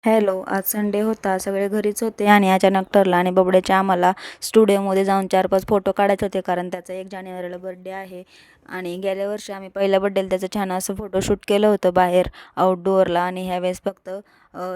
Hello, आज Sunday होता. सगळे घरीच होते आणि अचानक ठरलं आणि बबड्याचे आम्हाला स्टुडिओमध्ये जाऊन 4-5 फोटो काढायचे होते, कारण त्याचा 1 जानेवारीला बर्थडे आहे. आणि गेल्या वर्षी आम्ही पहिल्या बर्थडेला त्याचं छान असं फोटोशूट केलं होतं बाहेर आउटडोअरला, आणि ह्यावेळेस फक्त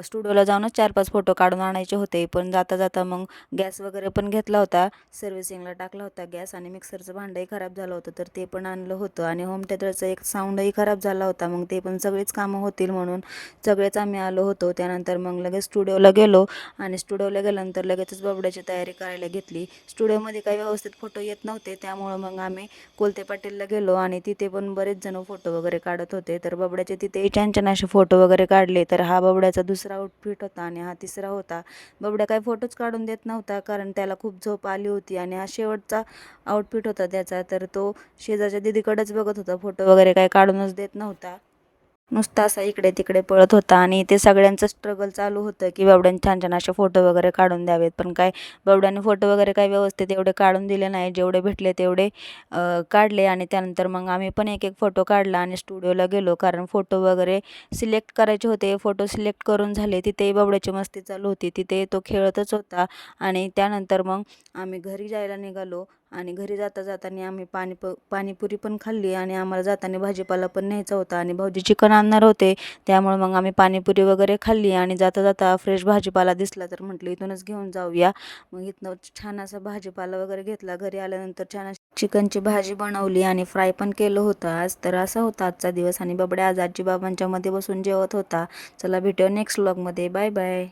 स्टुडिओला जाऊनच 4-5 फोटो काढून आणायचे होते. पण जाता जाता मग गॅस वगैरे पण घेतला होता, सर्व्हिसिंगला टाकला होता गॅस, आणि मिक्सरचं भांडंही खराब झालं होतं तर ते पण आणलं होतं, आणि होम थिएटरचं एक साऊंडही खराब झाला होता. मग ते पण सगळीच कामं होतील म्हणून सगळेच आम्ही आलो होतो. त्यानंतर मग लगेच स्टुडिओला गेलो, आणि स्टुडिओला गेल्यानंतर लगेचच बबड्याची तयारी करायला घेतली. स्टुडिओमध्ये काही व्यवस्थित फोटो येत नव्हते, त्यामुळं मग आम्ही कोलते पाटीलला गेलो, आणि तिथे पण बरेच जण फोटो वगैरे काढत होते. तर बबड्याचे तिथेही छान छान असे फोटो वगैरे काढले. तर हा बबड्याचा दुसरा आउटफिट होता आणि हा तिसरा होता. बबड्या काही फोटोच काढून देत नव्हता, कारण त्याला खूप झोप आली होती, आणि हा शेवटचा आउटफिट होता त्याचा. तर तो शेजारच्या दीदीकडेच बघत होता, फोटो वगैरे काही काढूनच देत नव्हता. नुसता असा इकडे तिकडे पळत होता, आणि ते सगळ्यांचं स्ट्रगल चालू होतं की बाबड्याने छान छान असे फोटो वगैरे काढून द्यावेत. पण काय, बाबड्याने फोटो वगैरे काही व्यवस्थित एवढे काढून दिले नाही. जेवढे भेटले तेवढे काढले, आणि त्यानंतर मग आम्ही पण एक एक फोटो काढला आणि स्टुडिओला गेलो, कारण फोटो वगैरे सिलेक्ट करायचे होते. फोटो सिलेक्ट करून झाले, तिथेही बाबड्याची मस्ती चालू होती, तिथे तो खेळतच होता. आणि त्यानंतर मग आम्ही घरी जायला निघालो, आणि घरी जाता जाताना आम्ही पाणीपुरी पण खाल्ली, आणि आम्हाला जाताना भाजीपाला पण न्यायचा होता, आणि भाऊजी चिकन आणणार होते. त्यामुळे मग आम्ही पाणीपुरी वगैरे खाल्ली, आणि जाता जाता फ्रेश भाजीपाला दिसला तर म्हटलं इथूनच घेऊन जाऊया. मग इथनं छान असा भाजीपाला वगैरे घेतला. घरी आल्यानंतर छान अशी चिकनची भाजी बनवली, आणि फ्राय पण केलं होतं आज. तर असा होता आजचा दिवस, आणि बबड्या आज आजी बाबांच्या मध्ये बसून जेवत होता. चला भेटूया नेक्स्ट व्लॉगमध्ये. Bye bye.